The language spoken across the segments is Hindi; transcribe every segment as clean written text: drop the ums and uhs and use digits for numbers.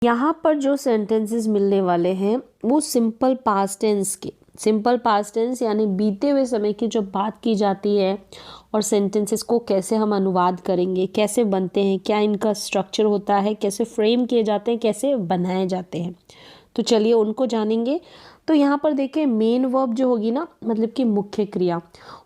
यहाँ पर जो सेंटेंसेस मिलने वाले हैं वो सिंपल पास्ट टेंस के, सिंपल पास्ट टेंस यानी बीते हुए समय की जो बात की जाती है और सेंटेंसेस को कैसे हम अनुवाद करेंगे, कैसे बनते हैं, क्या इनका स्ट्रक्चर होता है, कैसे फ्रेम किए जाते हैं, कैसे बनाए जाते हैं, तो चलिए उनको जानेंगे। तो यहाँ पर देखिए मेन वर्ब जो होगी ना, मतलब कि मुख्य क्रिया,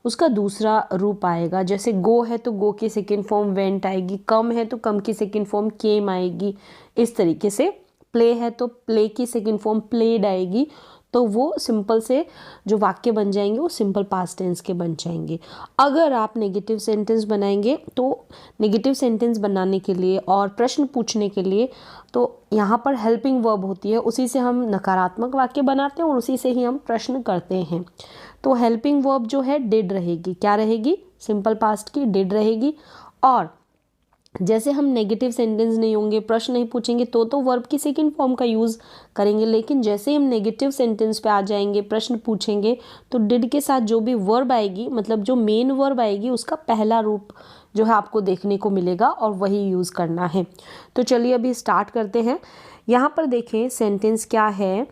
उसका दूसरा रूप आएगा। जैसे गो है तो गो की सेकेंड फॉर्म वेंट आएगी, कम है तो कम की सेकेंड फॉर्म केम आएगी, इस तरीके से। प्ले है तो प्ले की सेकेंड फॉर्म प्लेड आएगी। तो वो सिंपल से जो वाक्य बन जाएंगे वो सिंपल पास्ट टेंस के बन जाएंगे। अगर आप नेगेटिव सेंटेंस बनाएंगे तो नेगेटिव सेंटेंस बनाने के लिए और प्रश्न पूछने के लिए तो यहाँ पर हेल्पिंग वर्ब होती है, उसी से हम नकारात्मक वाक्य बनाते हैं और उसी से ही हम प्रश्न करते हैं। तो हेल्पिंग वर्ब जो है डिड रहेगी, क्या रहेगी, सिंपल पास्ट की डिड रहेगी। और जैसे हम नेगेटिव सेंटेंस नहीं होंगे, प्रश्न नहीं पूछेंगे तो वर्ब की सेकंड फॉर्म का यूज़ करेंगे, लेकिन जैसे ही हम नेगेटिव सेंटेंस पे आ जाएंगे, प्रश्न पूछेंगे, तो डिड के साथ जो भी वर्ब आएगी, मतलब जो मेन वर्ब आएगी, उसका पहला रूप जो है आपको देखने को मिलेगा और वही यूज़ करना है। तो चलिए अभी स्टार्ट करते हैं। यहाँ पर देखें सेंटेंस क्या है,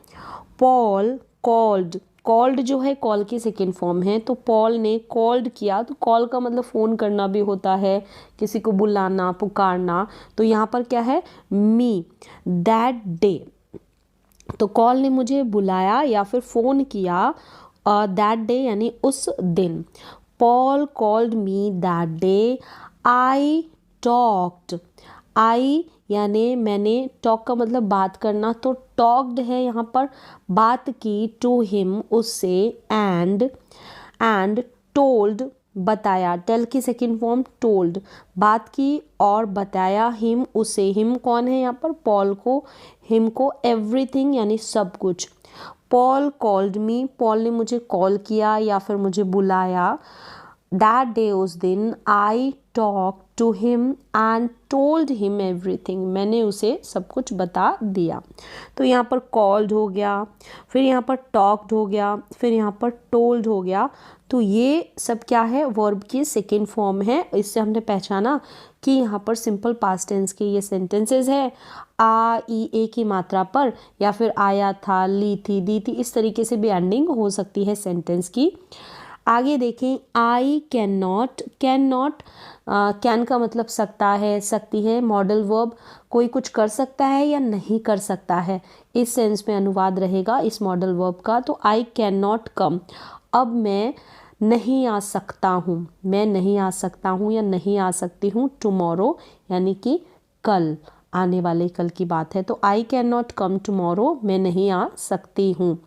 पॉल कॉल्ड, कॉल्ड जो है कॉल की सेकेंड फॉर्म है, तो पॉल ने कॉल्ड किया, तो कॉल का मतलब फ़ोन करना भी होता है, किसी को बुलाना, पुकारना। तो यहाँ पर क्या है, मी दैट डे, तो कॉल ने मुझे बुलाया या फिर फ़ोन किया दैट डे यानी उस दिन। Paul called me that day, I talked, I यानी मैंने, टॉक का मतलब बात करना, तो टॉक्ड है यहाँ पर, बात की, टू हिम उससे, एंड टोल्ड बताया, टेल की सेकेंड फॉर्म टोल्ड, बात की और बताया, हिम उसे, हिम कौन है यहाँ पर, पॉल को, हिम को एवरीथिंग यानी सब कुछ। पॉल कॉल्ड मी, पॉल ने मुझे कॉल किया या फिर मुझे बुलाया, दैट डे उस दिन, I talk to him and told him everything, मैंने उसे सब कुछ बता दिया। तो यहाँ पर कॉल्ड हो गया, फिर यहाँ पर टॉक्ड हो गया, फिर यहाँ पर टोल्ड हो गया। तो ये सब क्या है, वर्ब की सेकेंड फॉर्म है। इससे हमने पहचाना कि यहाँ पर सिंपल पास्ट टेंस के ये सेंटेंसेस है, आ ई ए की मात्रा पर, या फिर आया था, ली थी, दी थी, इस तरीके से भी एंडिंग हो सकती है सेंटेंस की। आगे देखें, I can not, can not, can का मतलब सकता है, सकती है, मॉडल वर्ब, कोई कुछ कर सकता है या नहीं कर सकता है, इस सेंस में अनुवाद रहेगा इस मॉडल वर्ब का। तो आई कैन नॉट कम, अब मैं नहीं आ सकता हूँ, मैं नहीं आ सकता हूँ या नहीं आ सकती हूँ, टुमारो यानी कि कल, आने वाले कल की बात है। तो I can not come tomorrow, मैं नहीं आ सकती हूँ।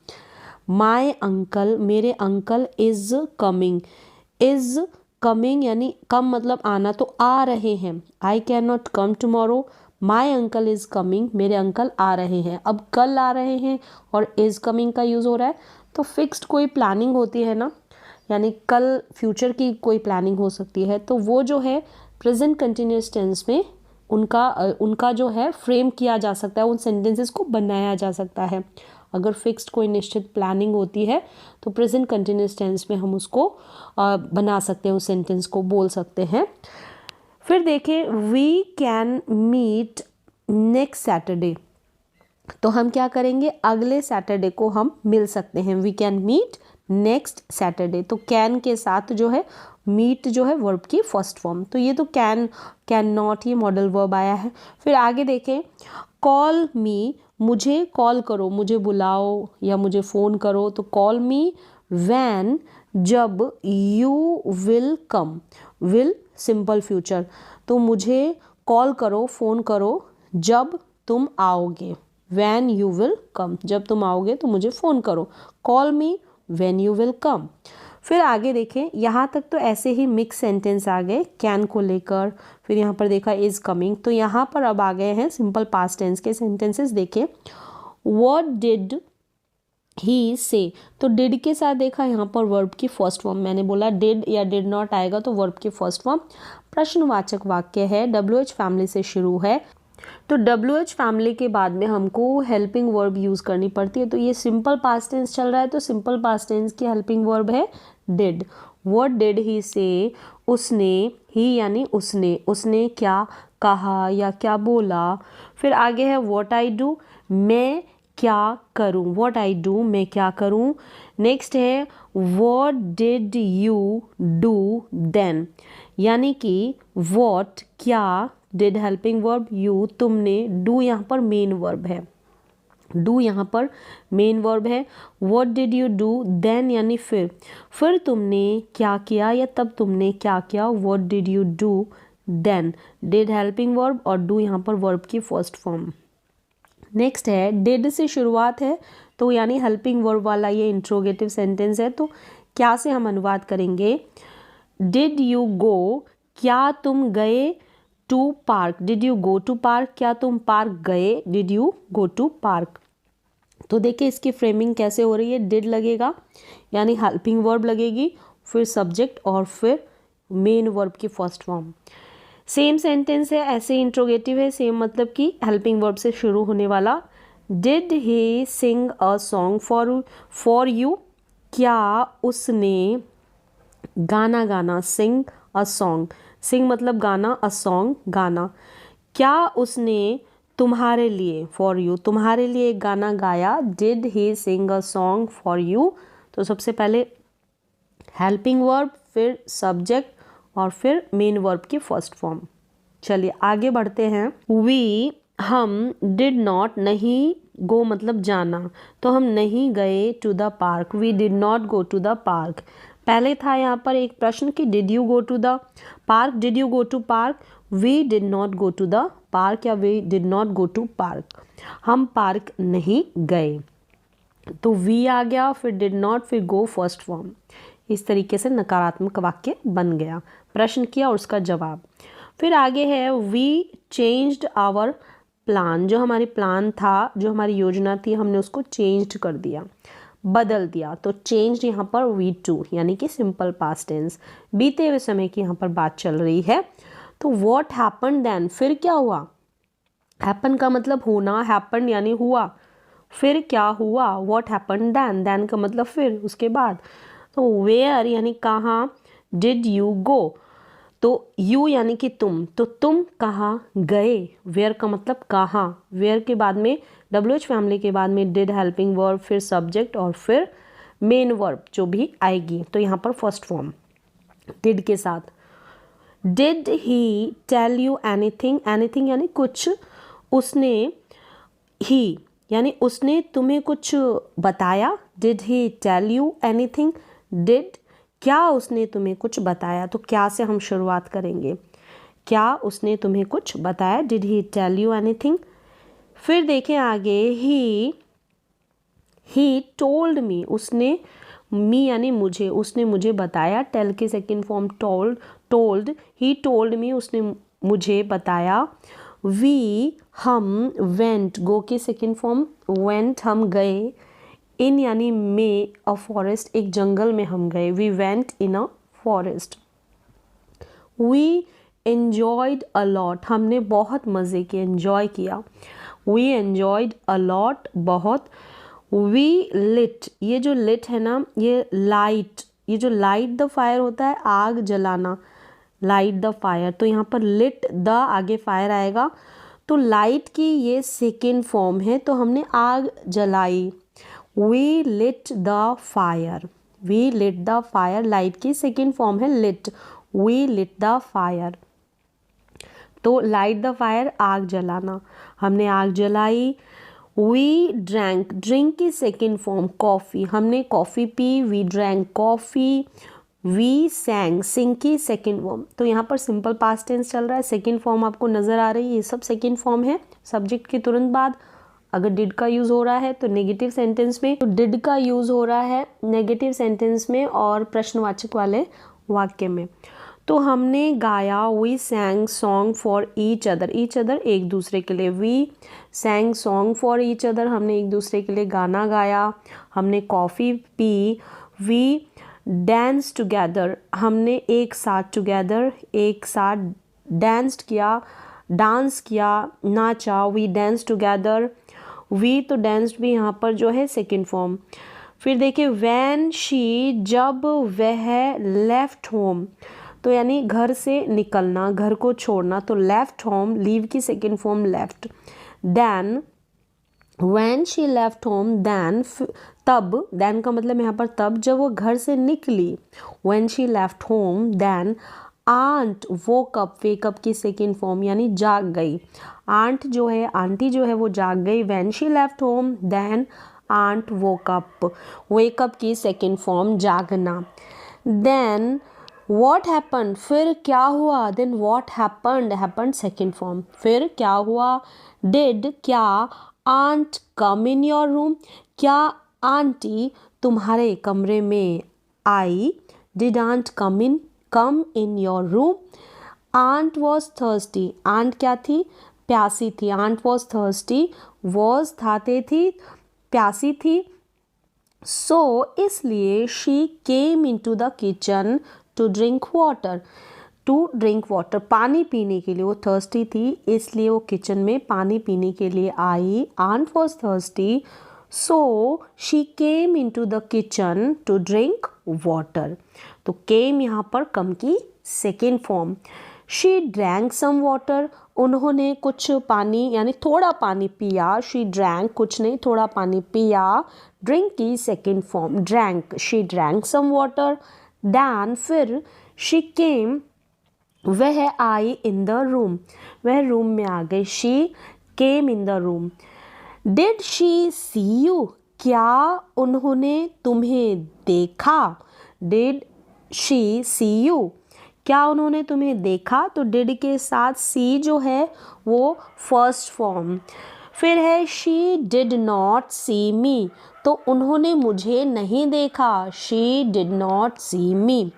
माई अंकल, मेरे uncle, is coming, is coming यानी कम मतलब आना, तो आ रहे हैं। I can not come tomorrow, my uncle is coming, मेरे अंकल आ रहे हैं। अब कल आ रहे हैं और इज़ कमिंग का यूज़ हो रहा है, तो फिक्स्ड कोई प्लानिंग होती है ना, यानी कल फ्यूचर की कोई प्लानिंग हो सकती है, तो वो जो है प्रेजेंट कंटिन्यूस टेंस में उनका जो है फ्रेम किया जा सकता है, उन सेंटेंसेस को बनाया जा सकता है। अगर फिक्स्ड कोई निश्चित प्लानिंग होती है तो प्रेजेंट कंटिन्यूस टेंस में हम उसको बना सकते हैं, उस सेंटेंस को बोल सकते हैं। फिर देखें, we can meet next Saturday, तो हम क्या करेंगे, अगले सैटरडे को हम मिल सकते हैं। We can meet next Saturday, तो कैन के साथ जो है मीट जो है वर्ब की फर्स्ट फॉर्म, तो ये तो कैन, कैन नॉट, ये मॉडल वर्ब आया है। फिर आगे देखें, कॉल मी, मुझे कॉल करो, मुझे बुलाओ या मुझे फ़ोन करो, तो कॉल मी व्हेन, जब, you will come, will simple future, तो मुझे कॉल करो, फ़ोन करो जब तुम आओगे, व्हेन यू विल कम, जब तुम आओगे तो मुझे फ़ोन करो, call me when you will come. फिर आगे देखें, यहाँ तक तो ऐसे ही मिक्स सेंटेंस आ गए कैन को लेकर, फिर यहाँ पर देखा इज़ कमिंग, तो यहाँ पर अब आ गए हैं सिंपल पास्ट टेंस के सेंटेंसेस। देखें, व्हाट डिड ही से, तो डिड के साथ देखा यहाँ पर वर्ब की फर्स्ट फॉर्म, मैंने बोला डिड या डिड नॉट आएगा तो वर्ब की फर्स्ट फॉर्म। प्रश्नवाचक वाक्य है, WH फैमिली से शुरू है, तो WH फैमिली के बाद में हमको हेल्पिंग वर्ब यूज़ करनी पड़ती है। तो ये सिंपल पास्ट टेंस चल रहा है, तो सिंपल पास्ट टेंस की हेल्पिंग वर्ब है डिड। व्हाट डिड ही से, उसने, ही यानी उसने, उसने क्या कहा या क्या बोला। फिर आगे है व्हाट आई डू, मैं क्या करूं, व्हाट आई डू, मैं क्या करूं। नेक्स्ट है what did you do then, यानी कि व्हाट क्या, डिड हेल्पिंग वर्ब, यू तुमने, डू यहाँ पर मेन वर्ब है, डू यहाँ पर मेन वर्ब है। What did you do then यानी फिर तुमने क्या किया या तब तुमने क्या किया, what did you do then, did helping verb और डू यहाँ पर वर्ब की फर्स्ट फॉर्म। नेक्स्ट है डिड से शुरुआत है तो यानी हेल्पिंग वर्ब वाला ये इंट्रोगेटिव सेंटेंस है, तो क्या से हम अनुवाद करेंगे, डिड यू गो, क्या तुम गए, to park, did you go to park, क्या तुम पार्क गए, did you go to park. तो देखिए इसकी फ्रेमिंग कैसे हो रही है, डिड लगेगा यानी हेल्पिंग वर्ब लगेगी, फिर सब्जेक्ट और फिर मेन वर्ब की फर्स्ट फॉर्म। सेम सेंटेंस है, ऐसे इंट्रोगेटिव है, सेम मतलब कि हेल्पिंग वर्ब से शुरू होने वाला। Did he sing a song for you, क्या उसने गाना गाना, सिंग अ सॉन्ग, सिंग मतलब गाना, अ सॉन्ग गाना, क्या उसने तुम्हारे लिए, फॉर यू तुम्हारे लिए एक गाना गाया, did he sing a song for you. तो सबसे पहले हेल्पिंग वर्ब, फिर सब्जेक्ट और फिर मेन वर्ब की फर्स्ट फॉर्म। चलिए आगे बढ़ते हैं। वी हम, डिड नॉट नहीं, गो मतलब जाना, तो हम नहीं गए to the park, we did not go to the park. पहले था यहाँ पर एक प्रश्न कि did you go to the park, did you go to park, we did not go to the park या we did not go to park, हम पार्क नहीं गए। तो वी आ गया, फिर डिड नॉट, फिर गो फर्स्ट फॉर्म। इस तरीके से नकारात्मक वाक्य बन गया, प्रश्न किया और उसका जवाब। फिर आगे है वी चेंज्ड आवर प्लान, जो हमारी प्लान था, जो हमारी योजना थी, हमने उसको चेंज्ड कर दिया, बदल दिया। तो चेंज यहाँ पर वी टू यानी कि सिंपल पास्ट टेंस, बीते हुए समय की यहाँ पर बात चल रही है। तो व्हाट हैपन देन, फिर क्या हुआ, हैपन का मतलब होना, हैपन यानी हुआ, फिर क्या हुआ, व्हाट हैपन देन, देन का मतलब फिर, उसके बाद। तो वेयर यानी कहाँ, डिड यू गो, तो यू यानी कि तुम, तो तुम कहाँ गए, वेयर का मतलब कहाँ, वेयर के बाद में WH फैमिली के बाद में डिड हेल्पिंग वर्ब, फिर सब्जेक्ट और फिर मेन वर्ब जो भी आएगी। तो यहाँ पर फर्स्ट फॉर्म डिड के साथ। Did he tell you anything, anything यानी कुछ, उसने, ही यानी उसने तुम्हें कुछ बताया, did he tell you anything, did क्या उसने तुम्हें कुछ बताया, तो क्या से हम शुरुआत करेंगे, क्या उसने तुम्हें कुछ बताया, did he tell you anything. फिर देखें आगे, ही टोल्ड मी, उसने, मी यानी मुझे, उसने मुझे बताया, टेल की second form told, he told me, उसने मुझे बताया। वी हम, वेंट, गो की सेकेंड फॉर्म वेंट, हम गए, इन यानी में, अ फॉरेस्ट, एक जंगल में हम गए, we went in a forest. We enjoyed a lot, हमने बहुत मज़े किए, एन्जॉय किया, वी एन्जॉयड अ लॉट, बहुत। वी लिट, ये जो लिट है ना, ये लाइट, ये जो लाइट द फायर होता है, आग जलाना, लाइट द फायर, तो यहाँ पर लिट द आगे फायर आएगा, तो लाइट की ये सेकेंड फॉर्म है, तो हमने आग जलाई, we lit the fire, we lit the fire, light की सेकेंड फॉर्म है lit, we lit the fire. तो लाइट द फायर आग जलाना, हमने आग जलाई। वी ड्रैंक, ड्रिंक की सेकेंड फॉर्म कॉफ़ी, हमने कॉफ़ी पी, we drank coffee. We sang, sing की सेकेंड फॉर्म, तो यहाँ पर सिंपल पास्ट टेंस चल रहा है, सेकेंड फॉर्म आपको नज़र आ रही है, ये सब सेकेंड फॉर्म है। सब्जेक्ट के तुरंत बाद अगर डिड का यूज़ हो रहा है तो नेगेटिव सेंटेंस में, तो डिड का यूज़ हो रहा है नेगेटिव सेंटेंस में और प्रश्नवाचक वाले वाक्य में। तो हमने गाया, we sang song for each other, each other एक दूसरे के लिए, we sang song for each other, हमने एक दूसरे के लिए गाना गाया। हमने कॉफ़ी पी, वी डांस टुगेदर, हमने एक साथ, टुगेदर एक साथ, डांस्ड किया, डांस किया, नाचा, वी डांस टुगेदर। वी तो डांस्ड भी यहाँ पर जो है सेकेंड फॉर्म। फिर देखिए व्हेन शी, जब वह, लेफ्ट होम, तो यानी घर से निकलना, घर को छोड़ना, तो लेफ्ट होम, लीव की second form left, then when she left home, then तब, then का मतलब यहाँ पर तब, जब वो घर से निकली, when she left home, then aunt woke up, wake up की सेकेंड फॉर्म यानी जाग गई, आंट जो है, आंटी जो है वो जाग गई, when she left home, then aunt woke up, wake up की सेकेंड फॉर्म जागना, then what happened, फिर क्या हुआ, then what happened second form, फिर क्या हुआ, did क्या aunt come in your room, क्या आंटी तुम्हारे कमरे में आई, did aunt come in your room, aunt was thirsty, aunt क्या थी, प्यासी थी, आंट वॉज थर्स्टी, वॉज थाते थी, प्यासी थी, सो इसलिए she came in to the kitchen to drink water, पानी पीने के लिए, वो थर्स्टी थी इसलिए वो किचन में पानी पीने के लिए आई, aunt was thirsty, so she came in to the kitchen to drink water, तो केम यहाँ पर कम की second form, she drank some water, उन्होंने कुछ पानी यानी थोड़ा पानी पिया, शी ड्रैंक कुछ नहीं थोड़ा पानी पिया, ड्रिंक की second form drank, she drank some water, then फिर शी केम, वह आई इन द रूम, वह रूम में आ गई, she came in the room, did she see you, क्या उन्होंने तुम्हें देखा, डिड शी सी यू, क्या उन्होंने तुम्हें देखा, तो डिड के साथ सी जो है वो फर्स्ट फॉर्म, फिर है she did not see me, तो उन्होंने मुझे नहीं देखा, she did not see me,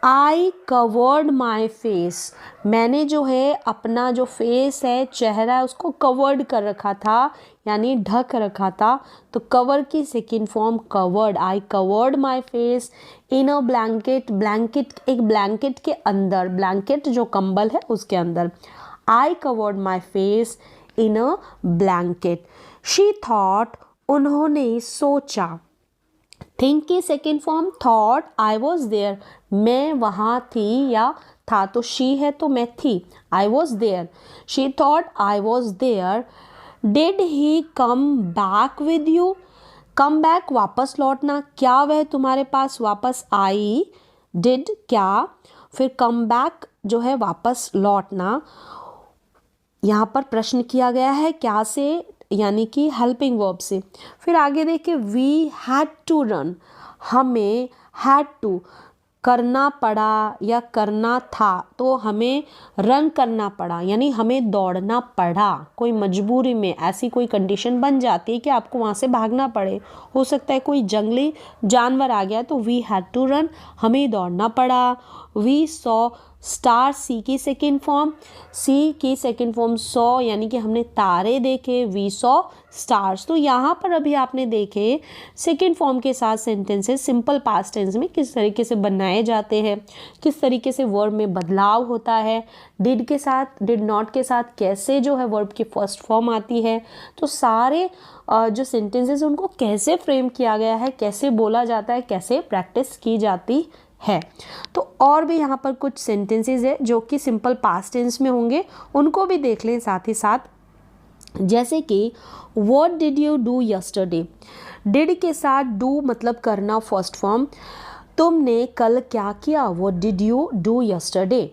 I covered my face, मैंने जो है अपना जो फेस है, चेहरा है, उसको कवर्ड कर रखा था यानी ढक रखा था, तो कवर की second form covered, I covered my face in a blanket, blanket एक ब्लैंकेट के अंदर, ब्लैंकेट जो कंबल है उसके अंदर, I covered my face in a blanket, she thought उन्होंने सोचा, थिंक की second form thought, I was there, मैं वहाँ थी या था, तो शी है तो मैं थी, I was there, she thought I was there, did he come back with you, come back वापस लौटना, क्या वह तुम्हारे पास वापस आई, डिड क्या, फिर कम बैक जो है वापस लौटना, यहाँ पर प्रश्न किया गया है क्या से, यानी कि हेल्पिंग वर्ब से, फिर आगे देखिए वी हैड टू रन, हमें हैड टू करना पड़ा या करना था, तो हमें रन करना पड़ा यानी हमें दौड़ना पड़ा, कोई मजबूरी में ऐसी कोई कंडीशन बन जाती है कि आपको वहाँ से भागना पड़े, हो सकता है कोई जंगली जानवर आ गया, तो वी हैड टू रन, हमें दौड़ना पड़ा, वी सॉ स्टार, सी की सेकेंड फॉर्म, सी की सेकेंड फॉर्म सॉ यानी कि हमने तारे देखे, वी सॉ स्टार्स, तो यहाँ पर अभी आपने देखे सेकेंड फॉर्म के साथ सेंटेंसेस सिंपल पास्ट टेंस में किस तरीके से बनाए जाते हैं, किस तरीके से वर्ब में बदलाव होता है, डिड के साथ, डिड नॉट के साथ कैसे जो है वर्ब की फर्स्ट फॉर्म आती है, तो सारे जो सेंटेंसेस उनको कैसे फ्रेम किया गया है, कैसे बोला जाता है, कैसे प्रैक्टिस की जाती है। तो और भी यहाँ पर कुछ सेंटेंसेस है जो कि सिंपल पास्ट टेंस में होंगे, उनको भी देख लें साथ ही साथ, जैसे कि what did you do yesterday, did के साथ डू मतलब करना फर्स्ट फॉर्म, तुमने कल क्या किया, what did you do yesterday,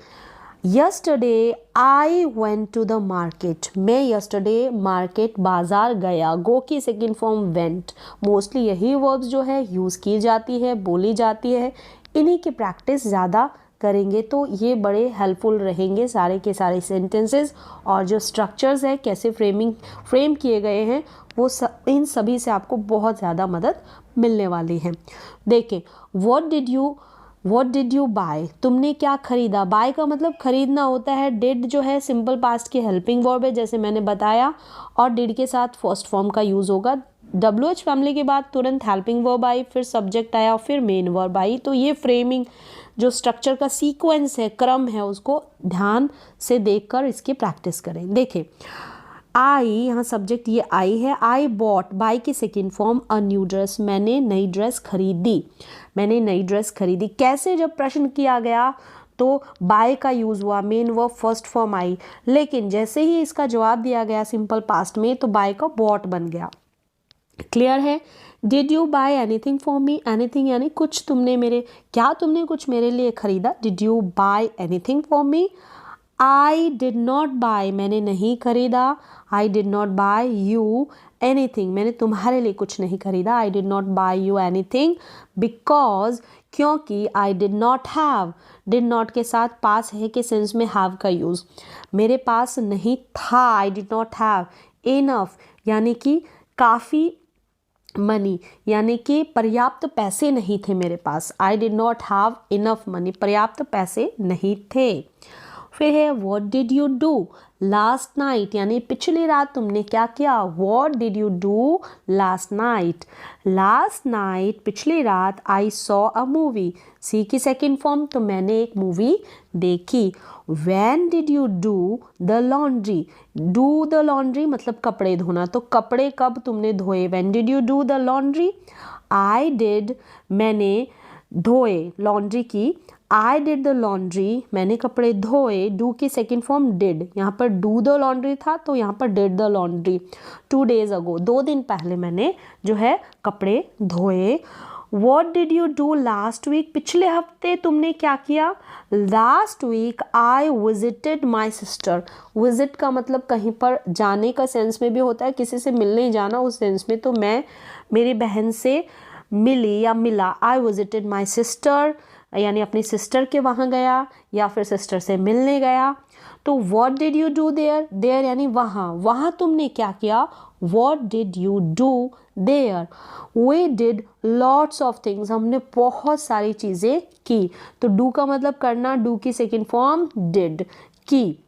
yesterday I went to the market, मैं यस्टरडे मार्केट बाजार गया, गो की सेकेंड फॉर्म वेंट, मोस्टली यही वर्ब्स जो है यूज़ की जाती है, बोली जाती है, इन्हीं की प्रैक्टिस ज़्यादा करेंगे तो ये बड़े हेल्पफुल रहेंगे सारे के सारे सेंटेंसेस, और जो स्ट्रक्चर्स है कैसे फ्रेम किए गए हैं वो इन सभी से आपको बहुत ज़्यादा मदद मिलने वाली है। देखें, व्हाट डिड यू बाय, तुमने क्या खरीदा, बाय का मतलब खरीदना होता है, डिड जो है सिंपल पास्ट की हेल्पिंग वर्ब है जैसे मैंने बताया, और डिड के साथ फर्स्ट फॉर्म का यूज़ होगा, WH फैमिली के बाद तुरंत हेल्पिंग वर्ब आई, फिर सब्जेक्ट आया, फिर मेन वर्ब आई, तो ये फ्रेमिंग जो स्ट्रक्चर का सीक्वेंस है, क्रम है, उसको ध्यान से देखकर इसकी प्रैक्टिस करें। देखें, आई, यहाँ सब्जेक्ट ये आई है, आई बॉट, बाई की second form a new dress, मैंने नई ड्रेस खरीदी, मैंने नई ड्रेस खरीदी, कैसे जब प्रश्न किया गया तो बाय का यूज़ हुआ, main verb first form I, लेकिन जैसे ही इसका जवाब दिया गया सिंपल पास्ट में तो बाय का बॉट बन गया। क्लियर है? Did you buy anything for me? Anything यानी कुछ तुमने क्या तुमने कुछ मेरे लिए खरीदा? Did you buy anything for me? I did not buy, मैंने नहीं खरीदा। I did not buy you anything, मैंने तुम्हारे लिए कुछ नहीं खरीदा। I did not buy you anything because, क्योंकि I did not have, did not के साथ पास है के सेंस में हैव का यूज़, मेरे पास नहीं था। आई डिड नॉट हैव इनफ यानी कि काफ़ी, मनी यानी कि पर्याप्त पैसे नहीं थे मेरे पास। I did not have enough money, पर्याप्त पैसे नहीं थे। फिर है what did you do last night, यानी पिछली रात तुमने क्या किया? What did you do last night? Last night पिछली रात आई सॉ अ मूवी, सी की सेकेंड फॉर्म, तो मैंने एक मूवी देखी। When did you do the laundry, do the laundry मतलब कपड़े धोना, तो कपड़े कब तुमने धोए? When did you do the laundry? I did, मैंने धोए, लॉन्ड्री की। आई डिड द लॉन्ड्री, मैंने कपड़े धोए। डू की सेकेंड फॉर्म डिड, यहाँ पर डू द लॉन्ड्री था तो यहाँ पर डिड द लॉन्ड्री। 2 days अगो, 2 दिन पहले मैंने जो है कपड़े धोए। What did you do last week, पिछले हफ्ते तुमने क्या किया? Last week I visited my sister, visit का मतलब कहीं पर जाने का सेंस में भी होता है, किसी से मिलने जाना उस सेंस में, तो मैं मेरी बहन से मिली या मिला। आई विजिटेड माई सिस्टर यानी अपनी सिस्टर के वहाँ गया या फिर सिस्टर से मिलने गया। तो what did you do there, there यानी वहाँ, वहाँ तुमने क्या किया? What did you do there? We did lots of things, हमने बहुत सारी चीज़ें की। तो डू का मतलब करना, डू की सेकेंड फॉर्म डिड, की।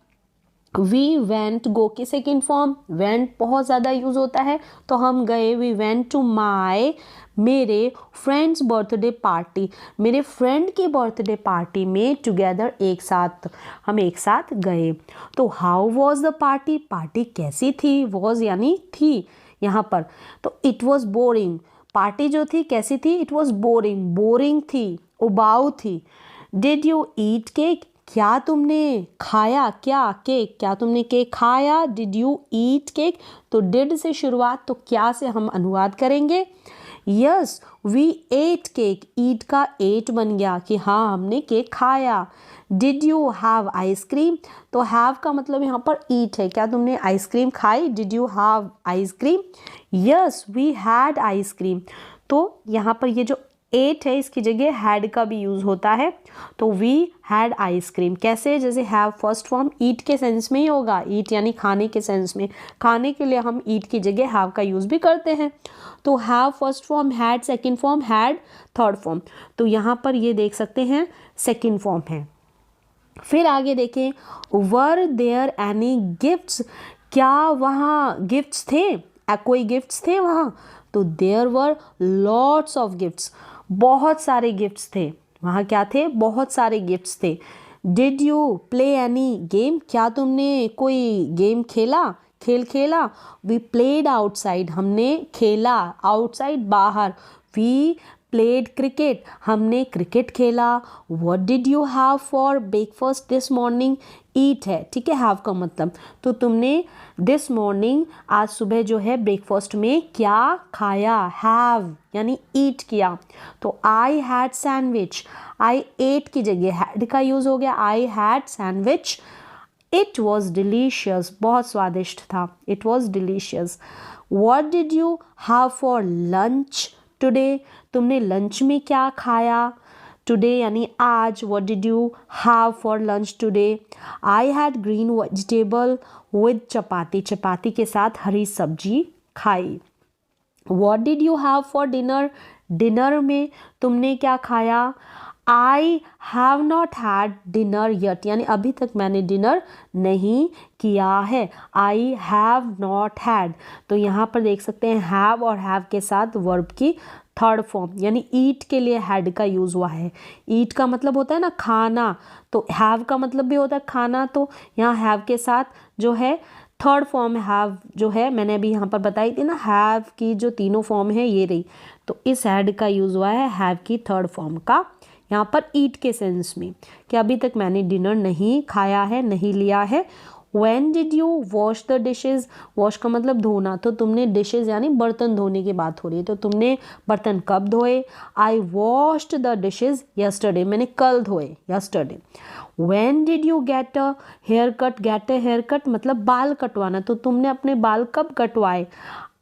वी वेंट, गो की सेकेंड फॉर्म, वेंट बहुत ज़्यादा यूज़ होता है तो हम गए। वी वेंट टू माई, मेरे फ्रेंड्स बर्थडे पार्टी, मेरे फ्रेंड की बर्थडे पार्टी में टुगेदर, एक साथ, हम एक साथ गए। तो how was the party, party कैसी थी? वॉज यानी थी यहाँ पर, तो इट वॉज बोरिंग, पार्टी जो थी कैसी थी? इट वॉज बोरिंग, बोरिंग थी, उबाऊ थी। डिड यू ईट केक, क्या तुमने खाया? क्या केक, क्या तुमने केक खाया? डिड यू ईट केक, तो डिड से शुरुआत तो क्या से हम अनुवाद करेंगे। यस वी एट केक, ईट का एट बन गया कि हाँ हमने केक खाया। डिड यू हैव आइसक्रीम, तो हैव का मतलब यहाँ पर ईट है, क्या तुमने आइसक्रीम खाई? Did you have ice cream? Yes we had ice cream, तो यहाँ पर ये जो एट है इसकी जगह हैड का भी यूज़ होता है, तो वी हैड आइसक्रीम। कैसे? जैसे हैव फर्स्ट फॉर्म ईट के सेंस में ही होगा, ईट यानी खाने के सेंस में, खाने के लिए हम ईट की जगह हैव का यूज़ भी करते हैं। तो have first form, had second form, had third form, तो यहाँ पर ये देख सकते हैं सेकेंड फॉर्म है। फिर आगे देखें, वर देयर एनी गिफ्ट्स, क्या वहाँ गिफ्ट्स थे? कोई गिफ्ट्स थे वहाँ? तो there were lots of gifts, बहुत सारे गिफ्ट्स थे वहाँ। क्या थे? बहुत सारे गिफ्ट्स थे। Did you play any game, क्या तुमने कोई गेम खेला, खेल खेला? वी प्लेड आउटसाइड, हमने खेला, आउटसाइड बाहर। वी प्लेड क्रिकेट, हमने क्रिकेट खेला। What did you have for breakfast this morning, eat है, ठीक है, हैव का मतलब, तो तुमने दिस मॉर्निंग, आज सुबह जो है ब्रेकफास्ट में क्या खाया? हैव यानी ईट किया। तो I had sandwich, I ate की जगह हैड का यूज़ हो गया, I had sandwich. It was delicious, बहुत स्वादिष्ट था, it was delicious. What did you have for lunch today, तुमने लंच में क्या खाया? टुडे यानी आज। What did you have for lunch today? I had green vegetable with chapati, चपाती के साथ हरी सब्जी खाई। What did you have for dinner, dinner में तुमने क्या खाया? I have not had dinner yet, यानी अभी तक मैंने डिनर नहीं किया है। आई हैव नॉट हैड, तो यहाँ पर देख सकते हैं हैव और हैव के साथ वर्ब की थर्ड फॉर्म, यानी ईट के लिए हैड का यूज़ हुआ है। ईट का मतलब होता है ना खाना, तो हैव का मतलब भी होता है खाना, तो यहाँ हैव के साथ जो है थर्ड फॉर्म हैव जो है मैंने अभी यहाँ पर बताई थी ना, हैव की जो तीनों फॉर्म है ये रही, तो इस हैड का यूज़ हुआ है हैव की थर्ड फॉर्म का यहाँ पर ईट के सेंस में कि अभी तक मैंने डिनर नहीं खाया है, नहीं लिया है। When did you wash the dishes? Wash का मतलब धोना, तो तुमने डिशेज यानी बर्तन धोने की बात हो रही है, तो तुमने बर्तन कब धोए? I washed the dishes yesterday, मैंने कल धोए, yesterday. When did you get a haircut? Get a haircut मतलब बाल कटवाना, तो तुमने अपने बाल कब कटवाए?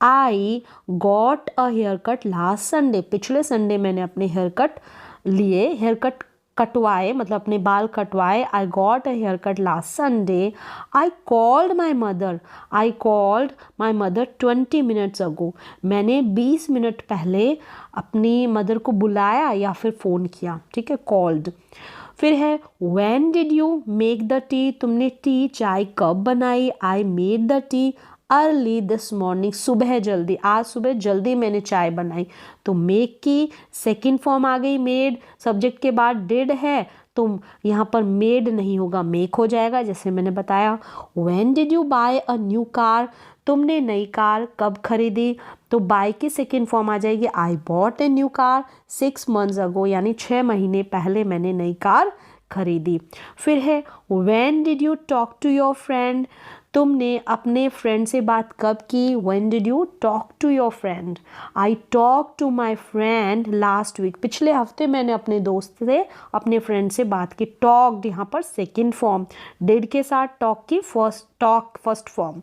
I got a haircut last Sunday, पिछले संडे मैंने अपने हेयरकट लिए, हेयरकट कटवाए मतलब अपने बाल कटवाए। I got a hair cut last Sunday. I called my mother 20 minutes ago, मैंने 20 मिनट पहले अपनी मदर को बुलाया या फिर फ़ोन किया, ठीक है, कॉल्ड। फिर है when did you make the T, तुमने टी चाय कब बनाई? I made the T early this morning, सुबह जल्दी, आज सुबह जल्दी मैंने चाय बनाई। तो मेक की सेकंड फॉर्म आ गई मेड, सब्जेक्ट के बाद डिड है तो यहाँ पर मेड नहीं होगा, मेक हो जाएगा जैसे मैंने बताया। When did you buy a new car, तुमने नई कार कब खरीदी? तो बाय की सेकंड फॉर्म आ जाएगी I bought a new car 6 months अगो, यानी 6 महीने पहले मैंने नई कार खरीदी। फिर है when did you talk to your friend, तुमने अपने फ्रेंड से बात कब की? When did you talk to your friend? I talk to my friend last week, पिछले हफ्ते मैंने अपने दोस्त से, अपने फ्रेंड से बात की। टॉक्ड यहाँ पर सेकेंड फॉर्म, डिड के साथ टॉक की फर्स्ट फॉर्म।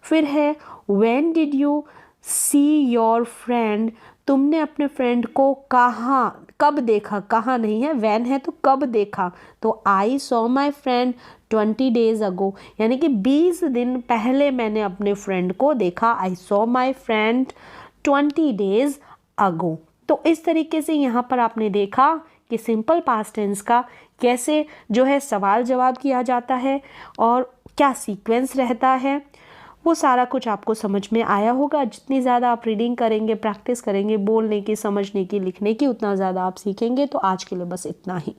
फिर है when did you see your friend, तुमने अपने फ्रेंड को कहाँ कब देखा? कहाँ नहीं है, वैन है तो कब देखा? तो I saw my friend 20 days अगो, यानी कि 20 दिन पहले मैंने अपने फ्रेंड को देखा। I saw my friend 20 days अगो। तो इस तरीके से यहाँ पर आपने देखा कि सिंपल पास्ट टेंस का कैसे जो है सवाल जवाब किया जाता है और क्या सीक्वेंस रहता है, वो सारा कुछ आपको समझ में आया होगा। जितनी ज़्यादा आप रीडिंग करेंगे, प्रैक्टिस करेंगे बोलने की, समझने की, लिखने की, उतना ज़्यादा आप सीखेंगे। तो आज के लिए बस इतना ही।